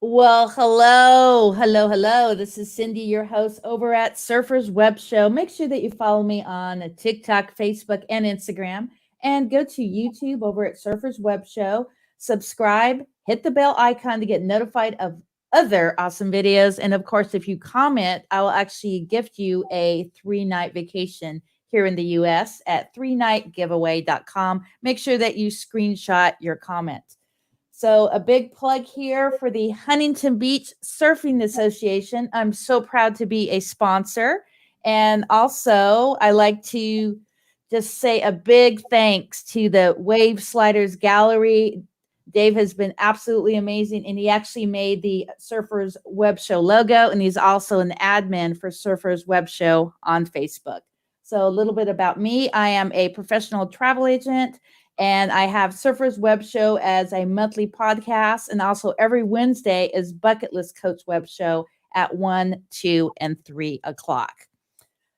Well, hello, hello, hello. This is Cindy, your host over at Surfer's Web Show. Make sure that you follow me on TikTok, Facebook, and Instagram, and go to YouTube over at Surfer's Web Show. Subscribe, hit the bell icon to get notified of other awesome videos. And of course, if you comment, I will actually gift you a 3-night vacation here in the US at 3nightgiveaway.com. Make sure that you screenshot your comment. So, a big plug here for the Huntington Beach Surfing Association. I'm so proud to be a sponsor. And also, I like to just say a big thanks to the Wave Sliders Gallery. Dave has been absolutely amazing, and he actually made the Surfers Web Show logo, and he's also an admin for Surfers Web Show on Facebook. So, a little bit about me. I am a professional travel agent, and I have Surfer's Web Show as a monthly podcast. And also every Wednesday is Bucket List Coach Web Show at 1, 2, and 3 o'clock.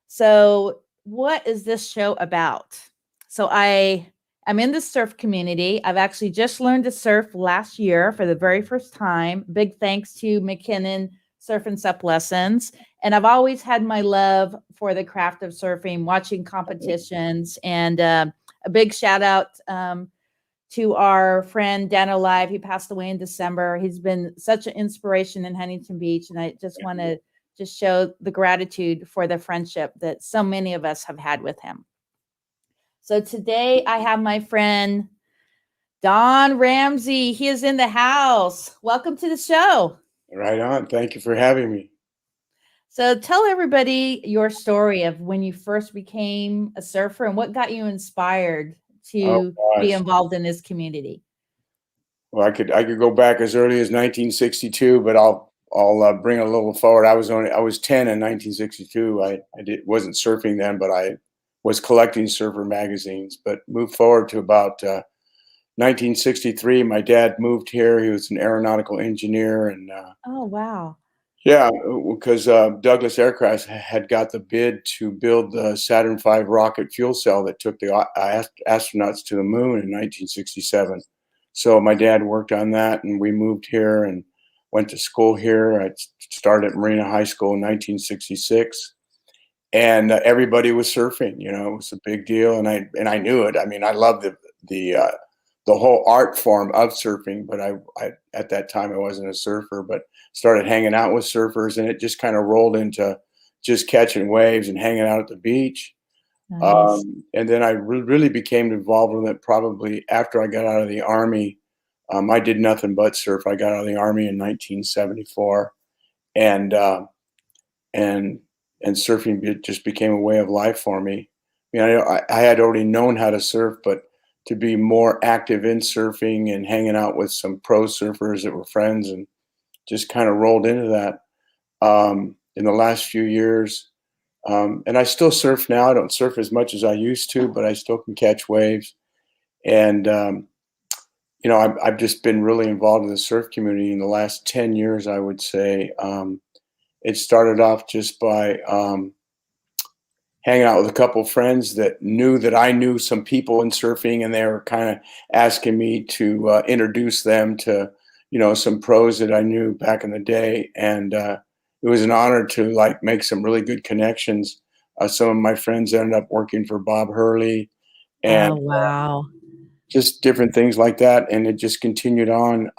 So, what is this show about? So, I'm in the surf community. I've actually just learned to surf last year for the very first time. Big thanks to McKinnon Surf and Sup Lessons. And I've always had my love for the craft of surfing, watching competitions, and a big shout out to our friend Dan Alive. He passed away in December. He's been such an inspiration in Huntington Beach. And I just want to just show the gratitude for the friendship that so many of us have had with him. So today I have my friend Don Ramsey. He is in the house. Welcome to the show. Right on. Thank you for having me. So tell everybody your story of when you first became a surfer and what got you inspired Oh to be gosh. involved in this community. Well, I could go back as early as 1962, but I'll bring it a little forward. I was 10 in 1962. Wasn't surfing then, but I was collecting surfer magazines. But moved forward to about 1963. My dad moved here. He was an aeronautical engineer, and Oh, wow. yeah, because Douglas Aircraft had got the bid to build the Saturn V rocket fuel cell that took the astronauts to the moon in 1967. So my dad worked on that, and we moved here and went to school here. I started at Marina High School in 1966, and everybody was surfing. You know, it was a big deal, and I knew it. I mean, I loved the whole art form of surfing, but I at that time I wasn't a surfer, but started hanging out with surfers, and it just kind of rolled into just catching waves and hanging out at the beach. Nice. And then I really became involved with it probably after I got out of the Army. I did nothing but surf. I got out of the Army in 1974, and and and surfing just became a way of life for me. You know, I had already known how to surf, but to be more active in surfing and hanging out with some pro surfers that were friends, and just kind of rolled into that in the last few years. And I still surf now. I don't surf as much as I used to, but I still can catch waves. And you know, I've just been really involved in the surf community in the last 10 years, I would say. It started off just by hanging out with a couple of friends that knew that I knew some people in surfing, and they were kind of asking me to introduce them to, you know, some pros that I knew back in the day. And it was an honor to like make some really good connections. Some of my friends ended up working for Bob Hurley, and Oh, wow. just different things like that. And it just continued on.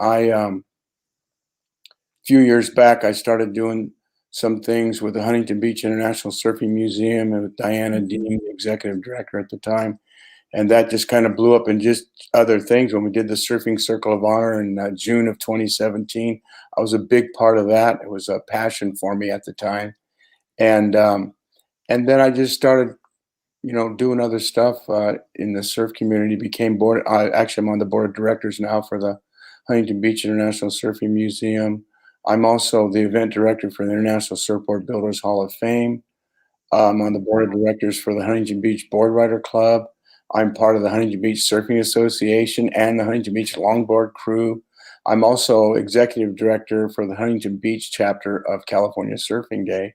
Few years back, I started doing some things with the Huntington Beach International Surfing Museum and with Diana Mhm. Dean, the executive director at the time. And that just kind of blew up in just other things. When we did the Surfing Circle of Honor in June of 2017, I was a big part of that. It was a passion for me at the time. And and then I just started, you know, doing other stuff in the surf community. Became board. Actually, I'm on the board of directors now for the Huntington Beach International Surfing Museum. I'm also the event director for the International Surfboard Builders Hall of Fame. I'm on the board of directors for the Huntington Beach Board Rider Club. I'm part of the Huntington Beach Surfing Association and the Huntington Beach Longboard Crew. I'm also executive director for the Huntington Beach chapter of California Surfing Day,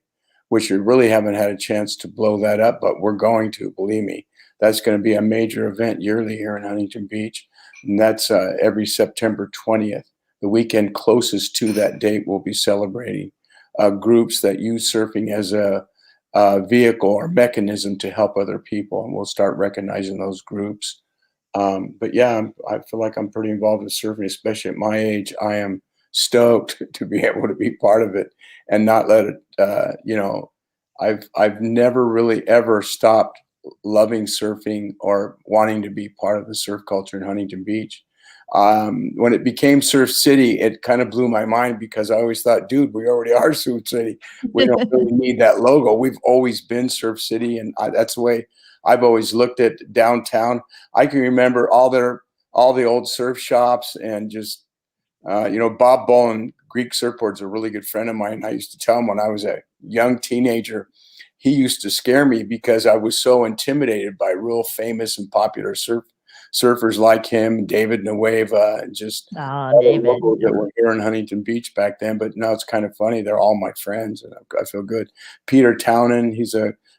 which we really haven't had a chance to blow that up, but we're going to, believe me. That's going to be a major event yearly here in Huntington Beach, and that's every September 20th. the weekend closest to that date, we'll be celebrating groups that use surfing as a vehicle or mechanism to help other people, and we'll start recognizing those groups. But yeah, I feel like I'm pretty involved with surfing, especially at my age. I am stoked to be able to be part of it and not let it, I've never really ever stopped loving surfing or wanting to be part of the surf culture in Huntington Beach. When it became Surf City, it kind of blew my mind because I always thought, dude, we already are Surf City. We don't really need that logo. We've always been Surf City, and that's the way I've always looked at downtown. I can remember all the old surf shops and just Bob Bowen, Greek Surfboard's a really good friend of mine. I used to tell him when I was a young teenager, he used to scare me because I was so intimidated by real famous and popular surfers like him, David Nueva, and just all the locals that were here in Huntington Beach back then. But now it's kind of funny. They're all my friends, and I feel good. Peter Townend,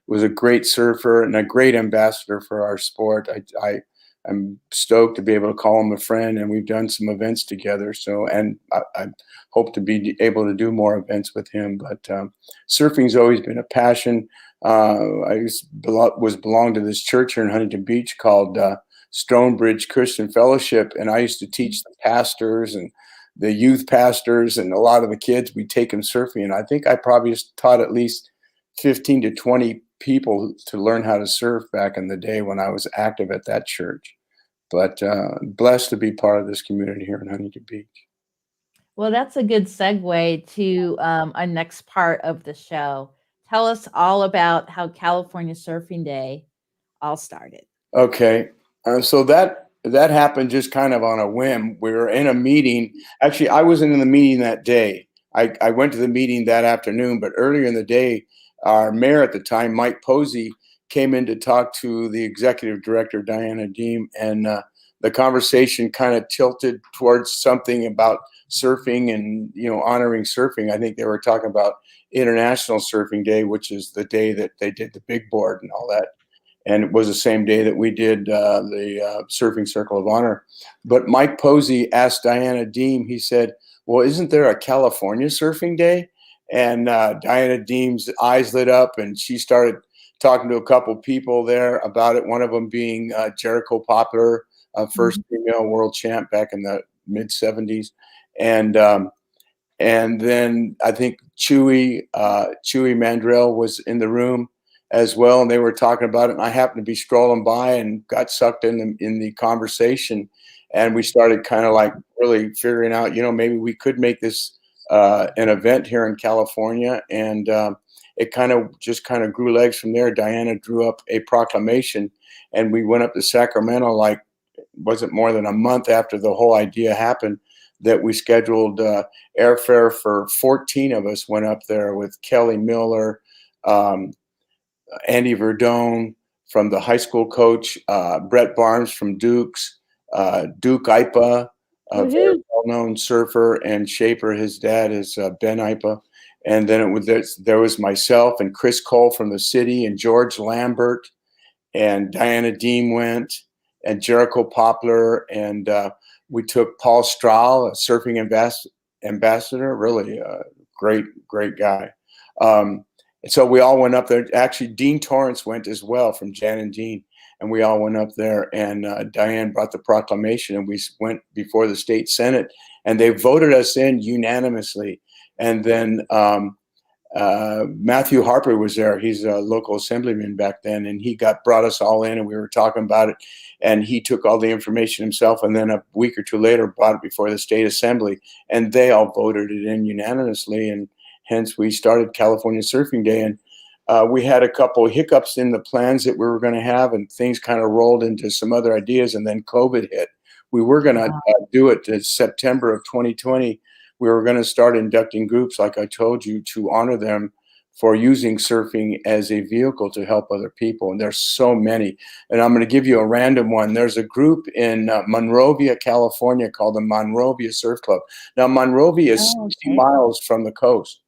was a great surfer and a great ambassador for our sport. I'm stoked to be able to call him a friend, and we've done some events together. So, and I hope to be able to do more events with him. But surfing's always been a passion. I belonged to this church here in Huntington Beach called Stonebridge Christian Fellowship, and I used to teach the pastors and the youth pastors and a lot of the kids. We take them surfing, and I think I probably taught at least 15 to 20 people to learn how to surf back in the day when I was active at that church. But blessed to be part of this community here in Huntington Beach. Well, that's a good segue to our next part of the show. Tell us all about how California Surfing Day all started. Okay, so that happened just kind of on a whim. We were in a meeting. Actually, I wasn't in the meeting that day. I went to the meeting that afternoon, but earlier in the day, our mayor at the time, Mike Posey, came in to talk to the executive director, Diana Deem, and the conversation kind of tilted towards something about surfing and, honoring surfing. I think they were talking about International Surfing Day, which is the day that they did the big board and all that. And it was the same day that we did the Surfing Circle of Honor. But Mike Posey asked Diana Deem, he said, well, isn't there a California Surfing Day? And Diana Deem's eyes lit up, and she started talking to a couple people there about it, one of them being Jericho Poplar, first female world champ back in the mid-'70s. And then I think Chewy Mandrell was in the room as well, and they were talking about it. And I happened to be strolling by and got sucked in the conversation, and we started kind of like really figuring out, maybe we could make this an event here in California, and it kind of grew legs from there. Diana drew up a proclamation, and we went up to Sacramento. Like, wasn't more than a month after the whole idea happened, that we scheduled airfare for 14 of us. Went up there with Kelly Miller, Andy Verdone from the high school coach, Brett Barnes from Duke's, Duke Ipa, a very well-known surfer and shaper. His dad is Ben Ipa. And then there was myself and Chris Cole from the city, and George Lambert, and Diana Deem went, and Jericho Poplar, and we took Paul Strahl, a surfing ambassador, really a great guy. So we all went up there. Actually, Dean Torrance went as well, from Jan and Dean. And we all went up there, and Diane brought the proclamation, and we went before the state Senate, and they voted us in unanimously. And then Matthew Harper was there. He's a local assemblyman back then, and he brought us all in, and we were talking about it. And he took all the information himself, and then a week or two later brought it before the state assembly, and they all voted it in unanimously. And hence we started California Surfing Day. And we had a couple of hiccups in the plans that we were going to have, and things kind of rolled into some other ideas, and then COVID hit. We were going to do it in September of 2020. We were going to start inducting groups, like I told you, to honor them for using surfing as a vehicle to help other people. And there's so many. And I'm going to give you a random one. There's a group in Monrovia, California called the Monrovia Surf Club. Now, Monrovia is 60 miles from the coast.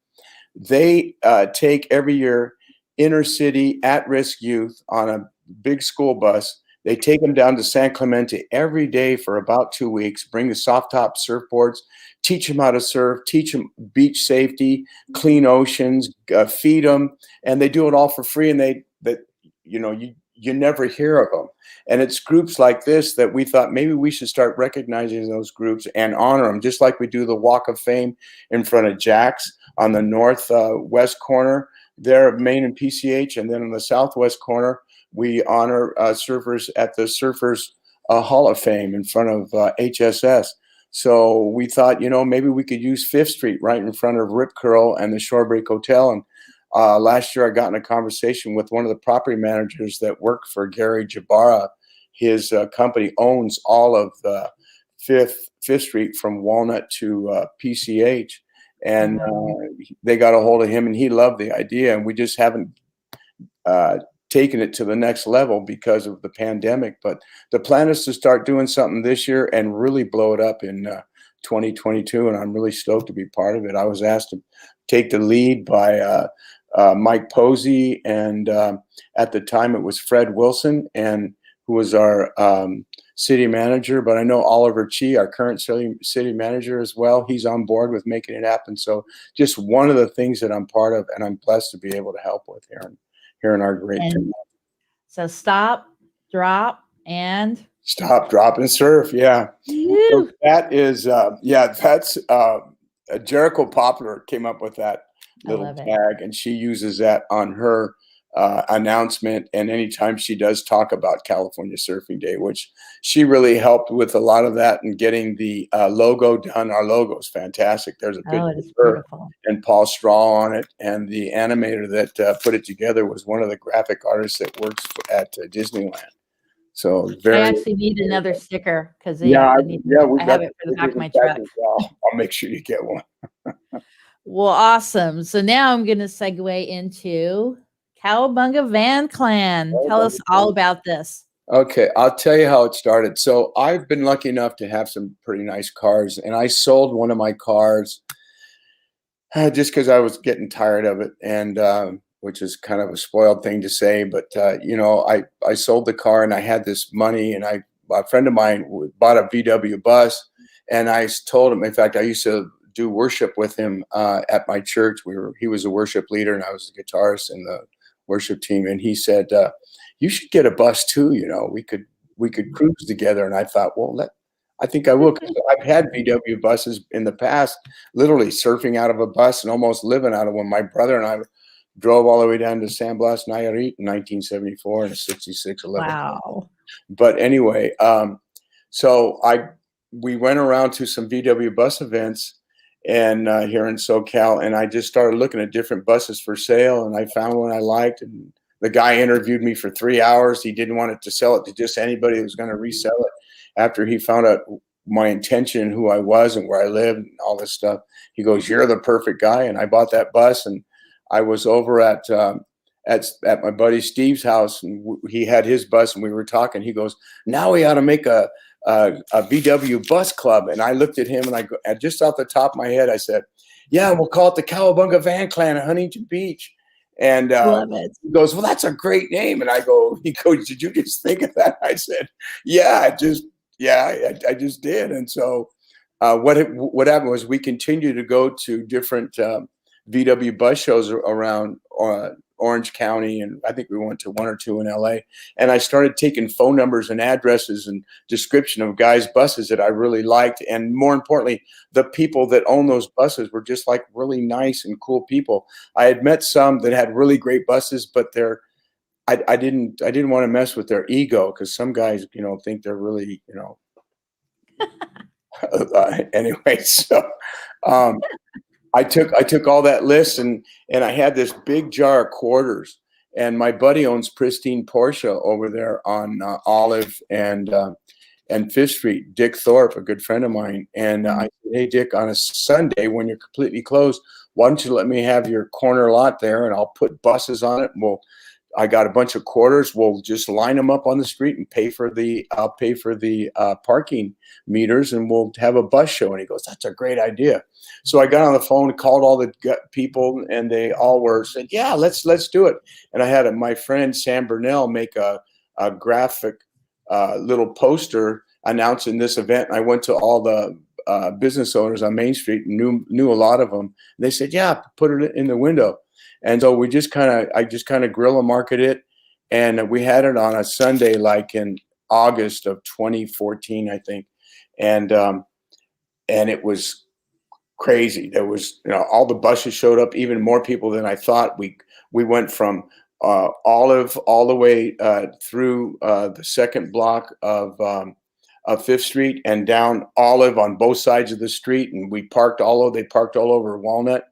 They take every year inner city at-risk youth on a big school bus, They take them down to San Clemente every day for about 2 weeks, bring the soft top surfboards, teach them how to surf, teach them beach safety, clean oceans, feed them, and they do it all for free. And you never hear of them. And it's groups like this that we thought maybe we should start recognizing those groups and honor them, just like we do the Walk of Fame in front of Jack's on the northwest corner there of Main and PCH, and then on the southwest corner, we honor surfers at the Surfers Hall of Fame in front of HSS. So we thought, maybe we could use Fifth Street right in front of Rip Curl and the Shorebreak Hotel. And last year I got in a conversation with one of the property managers that worked for Gary Jabara. His company owns all of the Fifth Street from Walnut to PCH. And they got a hold of him, and he loved the idea. And we just haven't taken it to the next level because of the pandemic. But the plan is to start doing something this year and really blow it up in 2022. And I'm really stoked to be part of it. I was asked to take the lead by Mike Posey, and at the time it was Fred Wilson, and who was our city manager. But I know Oliver Chi, our current city manager as well. He's on board with making it happen. So just one of the things that I'm part of, and I'm blessed to be able to help with here in our great town. So stop, drop, and surf. Yeah. So that is, that's Jericho Poplar came up with that little tag, and she uses that on her announcement, and anytime she does talk about California Surfing Day, which she really helped with a lot of that and getting the logo done. Our logo is fantastic. There's a picture of her and Paul Straw on it, and the animator that put it together was one of the graphic artists that works at Disneyland. So I actually need another sticker because I have it for the back of my truck. I'll make sure you get one. Well, awesome. So now I'm going to segue into Cowabunga Vancland. Tell us all about this. Okay, I'll tell you how it started. So I've been lucky enough to have some pretty nice cars, and I sold one of my cars just because I was getting tired of it, and which is kind of a spoiled thing to say, but I sold the car, and I had this money, and a friend of mine bought a VW bus, and I told him, in fact, I used to do worship with him at my church. He was a worship leader, and I was a guitarist in the worship team, and he said, you should get a bus too, we could cruise together. And I thought, well, I think I will, because I've had VW buses in the past, literally surfing out of a bus and almost living out of one. My brother and I drove all the way down to San Blas Nayarit in 1974 in a 66 11. Wow. But anyway, so we went around to some VW bus events and here in SoCal, and I just started looking at different buses for sale, and I found one I liked, and the guy interviewed me for 3 hours. He didn't want it to sell it to just anybody who was going to resell it. After he found out my intention, who I was and where I lived and all this stuff, he goes, "You're the perfect guy." And I bought that bus, and I was over at my buddy Steve's house, and he had his bus, and we were talking. He goes, "Now we ought to make a VW bus club." And I looked at him, and I go, just off the top of my head, I said, "Yeah, we'll call it the Cowabunga Vancland at Huntington Beach." And he goes, "Well, that's a great name." And he goes, "Did you just think of that?" I said, "Yeah, I just did." And so what happened was we continued to go to different VW bus shows around Orange County, and I think we went to one or two in LA. And I started taking phone numbers and addresses and description of guys' buses that I really liked. And more importantly, the people that own those buses were just like really nice and cool people. I had met some that had really great buses, but I didn't want to mess with their ego, because some guys, think they're really, anyway, so I took all that list, and I had this big jar of quarters, and my buddy owns Pristine Porsche over there on Olive and Fifth Street, Dick Thorpe, a good friend of mine. And I said, "Hey, Dick, on a Sunday when you're completely closed, why don't you let me have your corner lot there, and I'll put buses on it, and I got a bunch of quarters. We'll just line them up on the street and I'll pay for the parking meters, and we'll have a bus show." And he goes, "That's a great idea." So I got on the phone, called all the people, and they all said, "Yeah, let's do it." And I had my friend Sam Burnell make a graphic little poster announcing this event. I went to all the business owners on Main Street and knew a lot of them. They said, yeah, put it in the window. And so I just kind of guerrilla market it. And we had it on a Sunday, like in August of 2014, I think. And it was crazy. There was, all the buses showed up, even more people than I thought. We went from Olive all the way through the second block of Fifth Street and down Olive on both sides of the street, and they parked all over Walnut,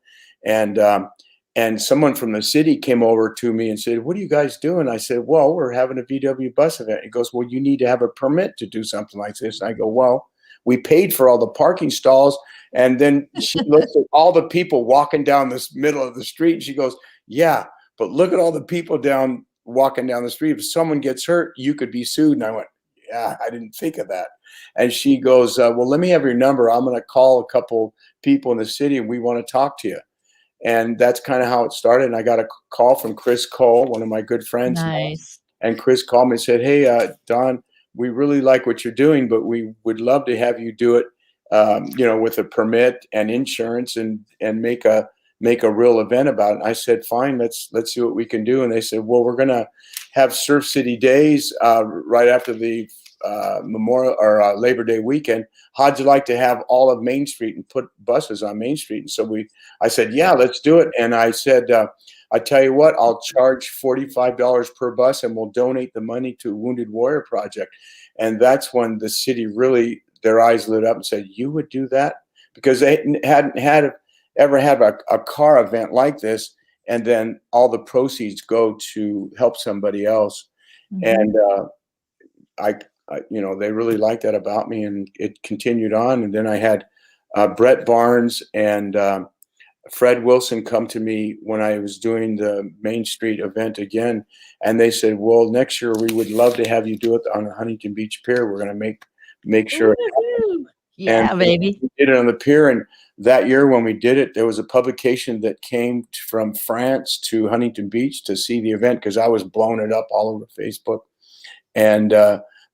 and someone from the city came over to me and said, "What are you guys doing?" I said, "Well, we're having a VW bus event." He goes, "Well, you need to have a permit to do something like this." And I go, "Well, we paid for all the parking stalls." And then she looks at all the people walking down this middle of the street, and she goes, "Yeah, but look at all the people walking down the street. If someone gets hurt, you could be sued." And I went, "Yeah, I didn't think of that." And she goes, "Well, let me have your number. I'm going to call a couple people in the city, and we want to talk to you." And that's kind of how it started. And I got a call from Chris Cole, one of my good friends. Nice. And Chris called me and said, "Hey, Don, we really like what you're doing, but we would love to have you do it, with a permit and insurance and make a real event about it." And I said, "Fine, let's see what we can do." And they said, "Well, we're going to have Surf City Days right after the Memorial or Labor Day weekend. How'd you like to have all of Main Street and put buses on Main Street?" And so I said, "Yeah, let's do it." And I said, "I tell you what, I'll charge $45 per bus, and we'll donate the money to Wounded Warrior Project." And that's when the city really, their eyes lit up and said, "You would do that?" Because they hadn't ever had a car event like this, and then all the proceeds go to help somebody else. Mhm. And they really liked that about me, and it continued on. And then I had Brett Barnes and Fred Wilson come to me when I was doing the Main Street event again, and they said, "Well, next year we would love to have you do it on the Huntington Beach Pier. We're going to make sure." Woohoo! Yeah, And baby. we did it on the pier. And that year when we did it, there was a publication that came from France to Huntington Beach to see the event, because I was blowing it up all over Facebook. And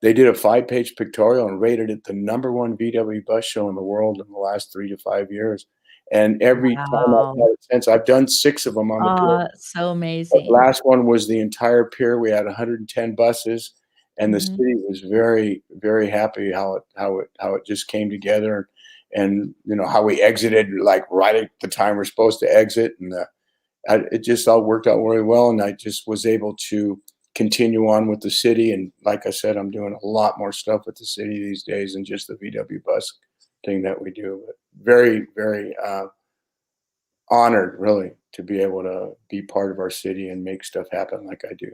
they did a 5-page pictorial and rated it the #1 VW bus show in the world in the last 3 to 5 years. And every time I've Wow. had it since, I've done 6 of them on the pier. Oh, so The amazing. last one was the entire pier. We had 110 buses, and the Mhm. city was very, very happy how it just came together, and how we exited like right at the time we're supposed to exit, and it just all worked out really well. And I just was able to continue on with the city. And like I said, I'm doing a lot more stuff with the city these days than just the VW bus thing that we do. But very, very honored, really, to be able to be part of our city and make stuff happen like I do.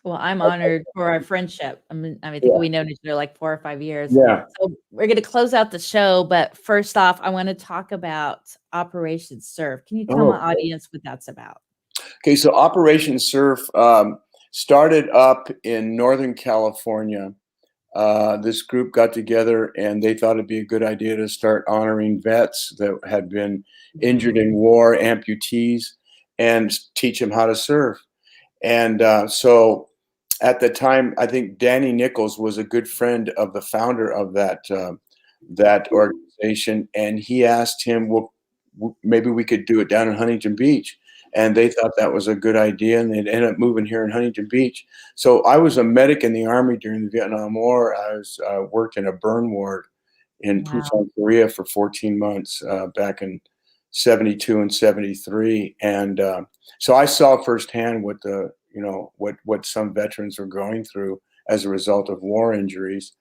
Well, I'm honored for our friendship. I think Yeah, we known each other like 4 or 5 years. yeah. So we're gonna close out the show, but first off, I wanna talk about Operation Surf. Can you tell my Oh, audience what that's about? okay. So Operation Surf started up in Northern California. This group got together and they thought it'd be a good idea to start honoring vets that had been injured Wow. in war, amputees, and teach them how to surf. And so at the time, I think Danny Nichols was a good friend of the founder of that organization, and he asked him, "Well, maybe we could do it down in Huntington Beach." And they thought that was a good idea, and they ended up moving here in Huntington Beach. So I was a medic in the Army during the Vietnam War. I was worked in a burn ward in Wow. Busan, Korea for 14 months back in 72 and 73. And so I saw firsthand what some veterans were going through as a result of war injuries.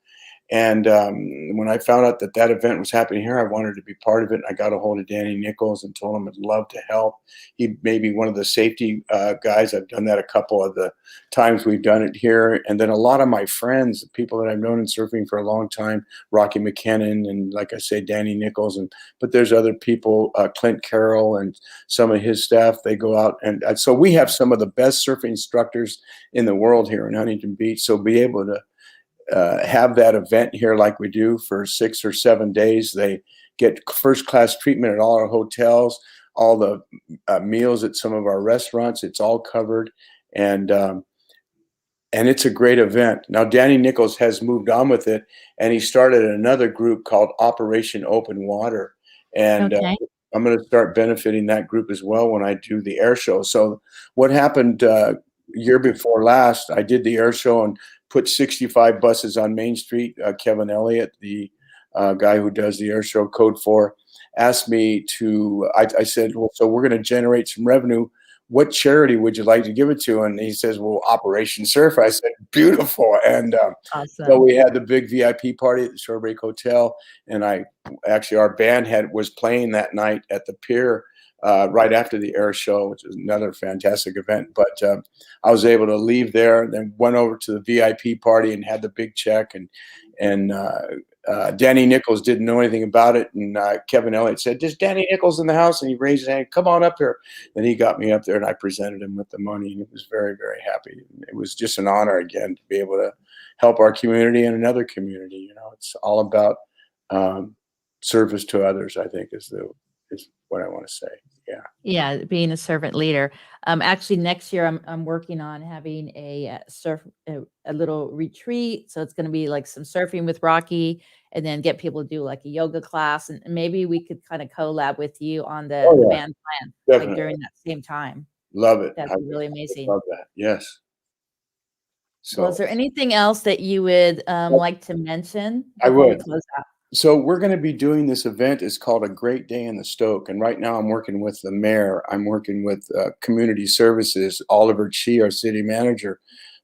And when I found out that event was happening here, I wanted to be part of it. I got a hold of Danny Nichols and told him I'd love to help. He may be one of the safety guys. I've done that a couple of the times we've done it here. And then a lot of my friends, people that I've known in surfing for a long time, Rocky McKinnon, and like I say, Danny Nichols. But there's other people, Clint Carroll and some of his staff, they go out. And so we have some of the best surfing instructors in the world here in Huntington Beach. So be able to have that event here like we do for 6 or 7 days. They get first class treatment at all our hotels, all the meals at some of our restaurants. It's all covered. And and it's a great event. Now, Danny Nichols has moved on with it, and he started another group called Operation Open Water, and Okay. I'm going to start benefiting that group as well when I do the air show. So what happened year before last, I did the air show and put 65 buses on Main Street. Kevin Elliott, the guy who does the air show, Code 4, asked me to, I said, well, so we're going to generate some revenue. What charity would you like to give it to? And he says, well, Operation Surf. I said, beautiful. And so Awesome. we had the big VIP party at the Shorebreak Hotel, and our band was playing that night at the pier right after the air show, which is another fantastic event. But I was able to leave there, then went over to the VIP party and had the big check, and Danny Nichols didn't know anything about it, and Kevin Elliott said, "Just Danny Nichols in the house," and he raised his hand, "Come on up here." Then he got me up there, and I presented him with the money, and he was very, very happy. It was just an honor again to be able to help our community and another community. You know, it's all about service to others, I think, is what I want to say. Yeah. Yeah, being a servant leader. Actually, next year I'm working on having a little retreat. So it's going to be like some surfing with Rocky, and then get people to do like a yoga class, and maybe we could kind of collab with you on the Oh, yeah, van plan, like definitely. during that same time. Love it. That'd be really amazing. Love that. Yes. Well, is So there anything else that you would like to mention I before we would. close out? So we're going to be doing this event. It's called A Great Day in the Stoke. And right now I'm working with the mayor. I'm working with community services, Oliver Chi, our city manager.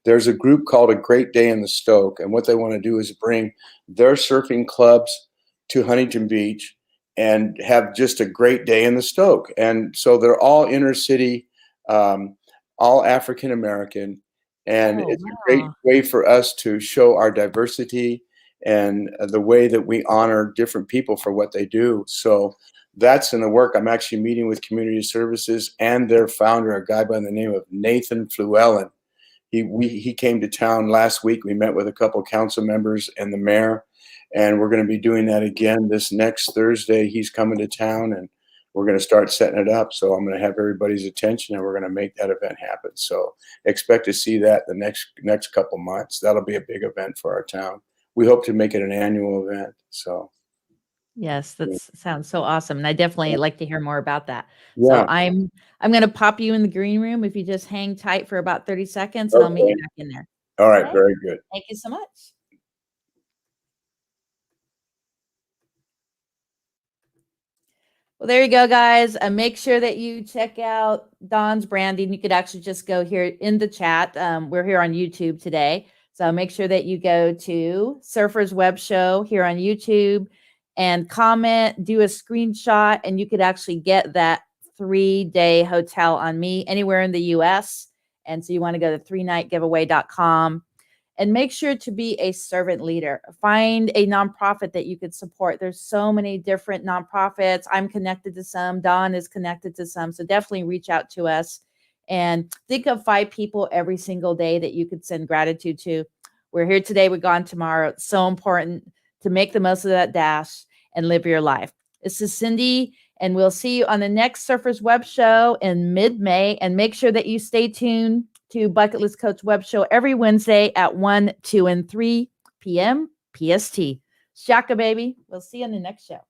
There's a group called A Great Day in the Stoke. And what they want to do is bring their surfing clubs to Huntington Beach and have just a great day in the Stoke. And so they're all inner city, all African American. And it's a great way for us to show our diversity and the way that we honor different people for what they do. So that's in the work. I'm actually meeting with community services and their founder, a guy by the name of Nathan Flewellen. He came to town last week. We met with a couple council members and the mayor, and we're going to be doing that again this next Thursday. He's coming to town, and we're going to start setting it up. So I'm going to have everybody's attention, and we're going to make that event happen. So expect to see that the next couple months. That'll be a big event for our town. We hope to make it an annual event. So yes, that sounds so awesome, and I definitely like to hear more about that. yeah. So I'm going to pop you in the green room if you just hang tight for about 30 seconds, and I'll meet you back in there. All right, Okay? very good. Thank you so much. Well, there you go, guys. Make sure that you check out Don's branding. You could actually just go here in the chat. We're here on YouTube today. So make sure that you go to Surfer's Web Show here on YouTube and comment, do a screenshot, and you could actually get that 3-day hotel on me anywhere in the US. And so you want to go to 3nightgiveaway.com. And make sure to be a servant leader. Find a nonprofit that you could support. There's so many different nonprofits. I'm connected to some. Don is connected to some. So definitely reach out to us. And think of 5 people every single day that you could send gratitude to. We're here today. We're gone tomorrow. It's so important to make the most of that dash and live your life. This is Cindy, and we'll see you on the next Surfer's Web Show in mid-May. And make sure that you stay tuned to Bucket List Coach Web Show every Wednesday at 1, 2, and 3 p.m. PST. Shaka, baby. We'll see you on the next show.